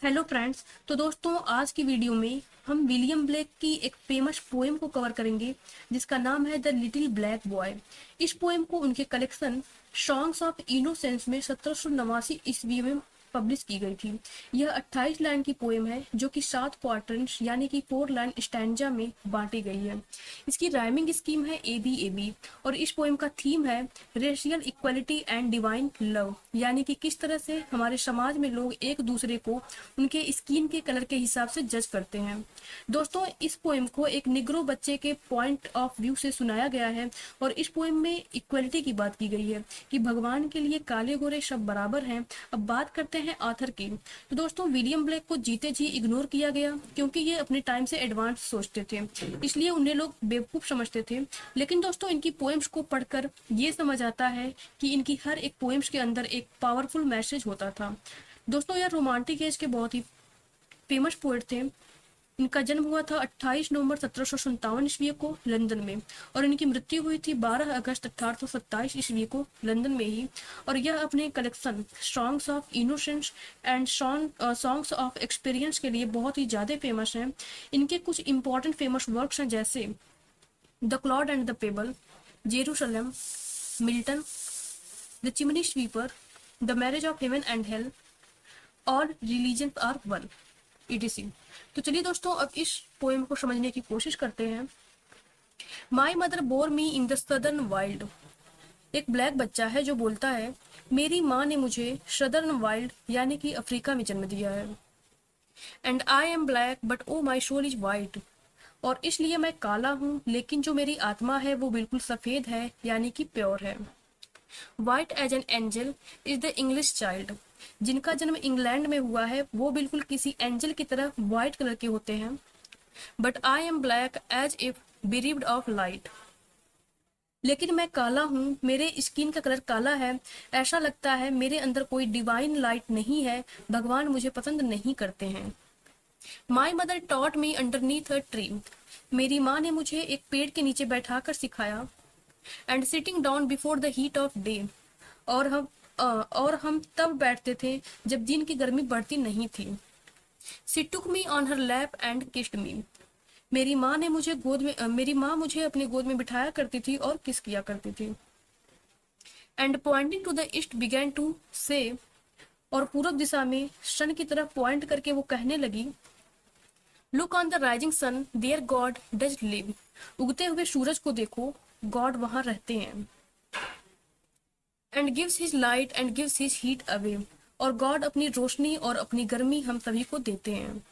Hello friends. तो दोस्तों, आज की वीडियो में हम विलियम ब्लेक की एक फेमस पोएम को कवर करेंगे जिसका नाम है द लिटिल ब्लैक बॉय। इस पोएम को उनके कलेक्शन सॉन्ग्स ऑफ इनोसेंस में 1789 ईस्वी में पब्लिश की गई थी। यह 28 लाइन की पोएम है जो कि 7 क्वार्टर्स यानी कि 4 लाइन स्टैंजा में बांटी गई है। इसकी राइमिंग स्कीम है ए बी ए बी और इस पोएम का थीम है racial equality and divine love, यानी कि किस तरह से हमारे समाज में लोग एक दूसरे को उनके स्किन के कलर के हिसाब से जज करते हैं। दोस्तों, इस पोएम को एक निग्रो बच्चे के पॉइंट ऑफ व्यू से सुनाया गया है और इस पोएम में इक्वलिटी की बात की गई है कि भगवान के लिए काले गोरे सब बराबर हैं। अब बात करते हैं आथर की। तो दोस्तों, विलियम ब्लेक को जीते जी इग्नोर किया गया क्योंकि ये अपने टाइम से एडवांस सोचते थे, इसलिए उन्हें लोग बेवकूफ समझते थे। लेकिन दोस्तों, इनकी पोएम्स को पढ़कर ये समझ आता है कि इनकी हर एक पोएम्स के अंदर एक पावरफुल मैसेज होता था। दोस्तों, यह रोमांटिक एज के बहुत ही फेमस पोएट थे। इनका जन्म हुआ था 28 नवंबर 1757 ईस्वी को लंदन में और इनकी मृत्यु हुई थी 12 अगस्त 1827 ईस्वी को लंदन में ही। और यह अपने collection songs of innocence and songs of experience के लिए बहुत ही ज़्यादा फेमस हैं। इनके कुछ इंपॉर्टेंट फेमस वर्क्स हैं जैसे the Claude and the payable, Jerusalem, Milton, the chimney sweeper, the marriage of heaven and hell और रिलीजन आर वन ईटीसी। तो चलिए दोस्तों, अब इस पोएम को समझने की कोशिश करते हैं। My mother bore me in the southern wild. एक ब्लैक बच्चा है जो बोलता है, मेरी माँ ने मुझे सदर्न वाइल्ड यानी कि अफ्रीका में जन्म दिया है। And I am black but O my soul is white. और इसलिए मैं काला हूँ लेकिन जो मेरी आत्मा है वो बिल्कुल सफेद है यानी कि प्योर है। White as an angel is the English child. जिनका जन्म इंग्लैंड में हुआ है वो बिल्कुल किसी एंजल की तरह व्हाइट कलर के होते हैं। But I am black as if bereaved of light. लेकिन मैं काला हूँ, मेरे स्किन का कलर काला है, ऐसा लगता है मेरे अंदर कोई डिवाइन लाइट नहीं है, भगवान मुझे पसंद नहीं करते हैं। My mother taught me underneath a tree. मेरी माँ ने मुझे एक पेड़ के नीचे बैठाकर सिखाया। And sitting down before the heat of day. और हम तब बैठते थे जब दिन की गर्मी बढ़ती नहीं थी। She took me on her lap and kissed me. मेरी माँ मुझे अपनी गोद में बिठाया करती थी और किस किया करती थी। And pointing to the east began to say. और पूरब दिशा में सन की तरफ पॉइंट करके वो कहने लगी, look on the rising sun, there God does live. उगते हुए सूरज को देखो, गॉड वहां रहते हैं। And gives his light and gives his heat away. और गॉड अपनी रोशनी और अपनी गर्मी हम सभी को देते हैं।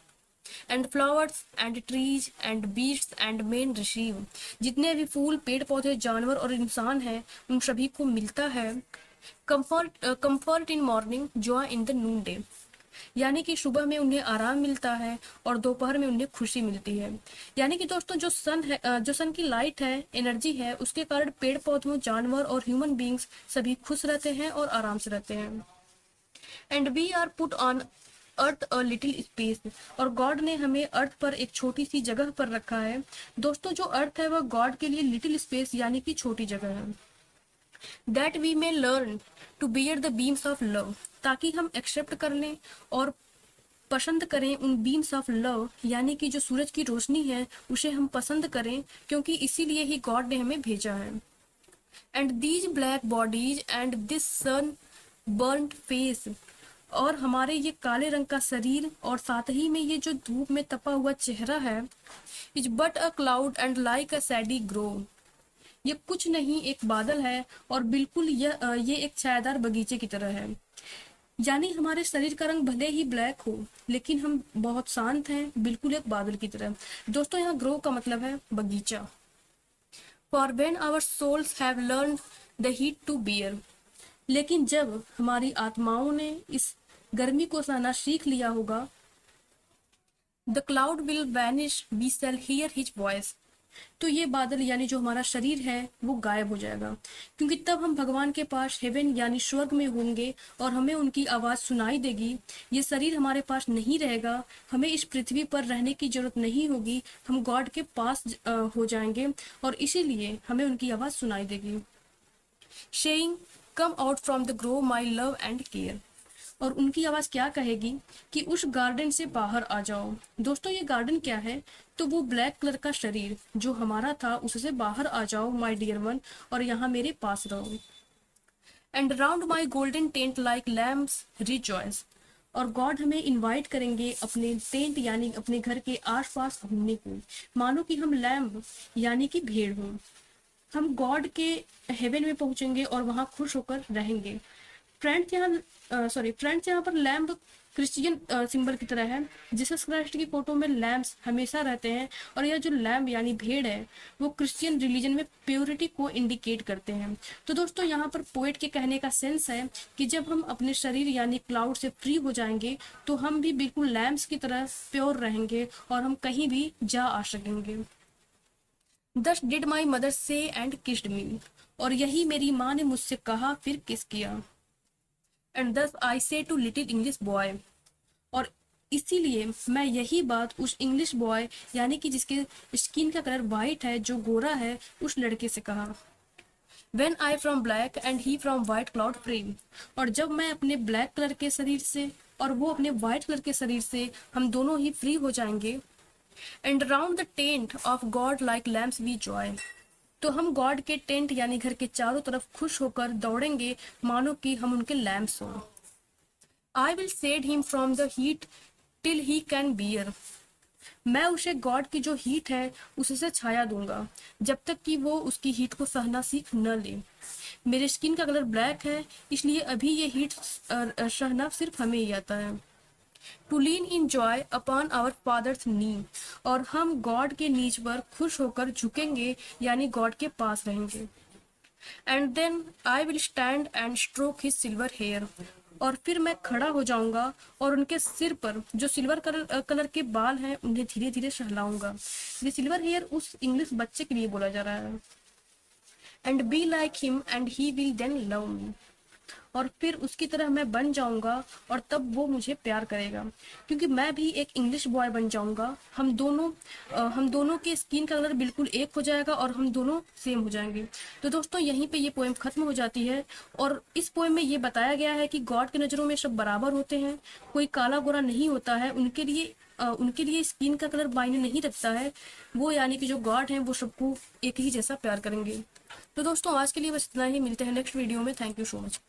And flowers and trees and beasts and main receive. जितने भी फूल, पेड़ पौधे, जानवर और इंसान हैं उन सभी को मिलता है comfort in morning, joy in the Noon day. यानी कि सुबह में उन्हें आराम मिलता है और दोपहर में उन्हें खुशी मिलती है। यानी कि दोस्तों, जो सन की लाइट है, एनर्जी है, उसके कारण पेड़ पौधों, जानवर और ह्यूमन बींग्स सभी खुश रहते हैं और आराम से रहते हैं। And we are put on earth a little space. और गॉड ने हमें अर्थ पर एक छोटी सी जगह पर रखा है। दोस्तों, जो अर्थ है वह गॉड के लिए लिटिल स्पेस यानी कि छोटी जगह है। That we may learn to bear the beams of love. ताकि हम एक्सेप्ट कर लें और पसंद करें उन बीम्स ऑफ लव, यानी कि जो सूरज की रोशनी है उसे हम पसंद करें, क्योंकि इसीलिए ही गॉड ने हमें भेजा है। And these black bodies and this sun burned face. और हमारे ये काले रंग का शरीर और साथ ही में ये जो धूप में तपा हुआ चेहरा है, is but a cloud and like a सैडी grow. ये कुछ नहीं, एक बादल है और बिल्कुल ये एक छायादार बगीचे की तरह है। यानी हमारे शरीर का रंग भले ही ब्लैक हो लेकिन हम बहुत शांत हैं, बिल्कुल एक बादल की तरह। दोस्तों, यहाँ ग्रो का मतलब है बगीचा। For when our souls have learn the heat to bear. लेकिन जब हमारी आत्माओं ने इस गर्मी को सहना सीख लिया होगा, the cloud will vanish, we shall hear his voice. तो ये बादल यानी जो हमारा शरीर है वो गायब हो जाएगा, क्योंकि तब हम भगवान के पास हेवन यानी स्वर्ग में होंगे और हमें उनकी आवाज़ सुनाई देगी। ये शरीर हमारे पास नहीं रहेगा, हमें इस पृथ्वी पर रहने की जरूरत नहीं होगी, हम गॉड के पास हो जाएंगे और इसीलिए हमें उनकी आवाज़ सुनाई देगी। Saying, come out from the grow my love and care. और उनकी आवाज क्या कहेगी कि उस गार्डन से बाहर आ जाओ। दोस्तों, ये गार्डन क्या है? तो वो ब्लैक कलर का शरीर जो हमारा था, उससे बाहर आ जाओ माय डियर वन, और यहाँ मेरे पास रहो। And round my golden tent like lamps rejoice. और गॉड हमें इनवाइट करेंगे अपने टेंट यानी अपने घर के आसपास घूमने को, मानो कि हम लैम्प यानी कि भेड़ हों। हम गॉड के हेवन में पहुंचेंगे और वहां खुश होकर रहेंगे। फ्रेंड्स यहाँ पर लैम्प क्रिश्चियन सिंबल की तरह है। जीसस क्राइस्ट की फोटो में लैम्प्स हमेशा रहते हैं, और यह जो लैम्प यानी भेड़ है वो क्रिश्चियन रिलीजन में प्योरिटी को इंडिकेट करते हैं। तो दोस्तों, यहाँ पर पोएट के कहने का सेंस है कि जब हम अपने शरीर यानी क्लाउड से फ्री हो जाएंगे तो हम भी बिल्कुल लैम्प्स की तरह प्योर रहेंगे और हम कहीं भी जा आ सकेंगे। दस डिड माई मदर से एंड किस्ड मी। और यही मेरी माँ ने मुझसे कहा फिर किस किया। एंड दस आई से टू लिटिल इंग्लिश बॉय। और इसीलिए मैं यही बात उस इंग्लिश बॉय यानी कि जिसके स्किन का कलर वाइट है, जो गोरा है, उस लड़के से कहा। When I from black and he from white cloud frame। और जब मैं अपने ब्लैक कलर के शरीर से और वो अपने व्हाइट कलर के शरीर से, हम दोनों ही फ्री हो जाएंगे। And round the tent of God like lambs we joy. तो हम गॉड के टेंट यानी घर के चारों तरफ खुश होकर दौड़ेंगे, मानो कि हम उनके लैम्प्स हों। I will said him from the heat till he can bear. मैं उसे गॉड की जो हीट है उससे छाया दूंगा, जब तक कि वो उसकी हीट को सहना सीख न ले। मेरे स्किन का कलर ब्लैक है, इसलिए अभी ये हीट सहना सिर्फ हमें ही आता है। To lean in joy upon our father's knee. और हम गॉड के नीच पर खुश होकर झुकेंगे यानी गॉड के पास रहेंगे। And then I will stand and stroke his silver hair. और फिर मैं खड़ा हो जाऊंगा और उनके सिर पर जो सिल्वर कलर के बाल हैं उन्हें धीरे धीरे सहलाऊंगा। ये सिल्वर हेयर उस इंग्लिश बच्चे के लिए बोला जा रहा है। And be like him and he will then love me. और फिर उसकी तरह मैं बन जाऊंगा और तब वो मुझे प्यार करेगा, क्योंकि मैं भी एक इंग्लिश बॉय बन जाऊंगा। हम दोनों के स्किन का कलर बिल्कुल एक हो जाएगा और हम दोनों सेम हो जाएंगे। तो दोस्तों, यहीं पे ये पोएम खत्म हो जाती है। और इस पोएम में ये बताया गया है कि गॉड की नज़रों में सब बराबर होते हैं, कोई काला गोरा नहीं होता है। उनके लिए स्किन का कलर मायने नहीं रखता है। वो यानी कि जो गॉड हैं वो सबको एक ही जैसा प्यार करेंगे। तो दोस्तों, आज के लिए बस इतना ही। मिलते हैं नेक्स्ट वीडियो में। Thank you so much.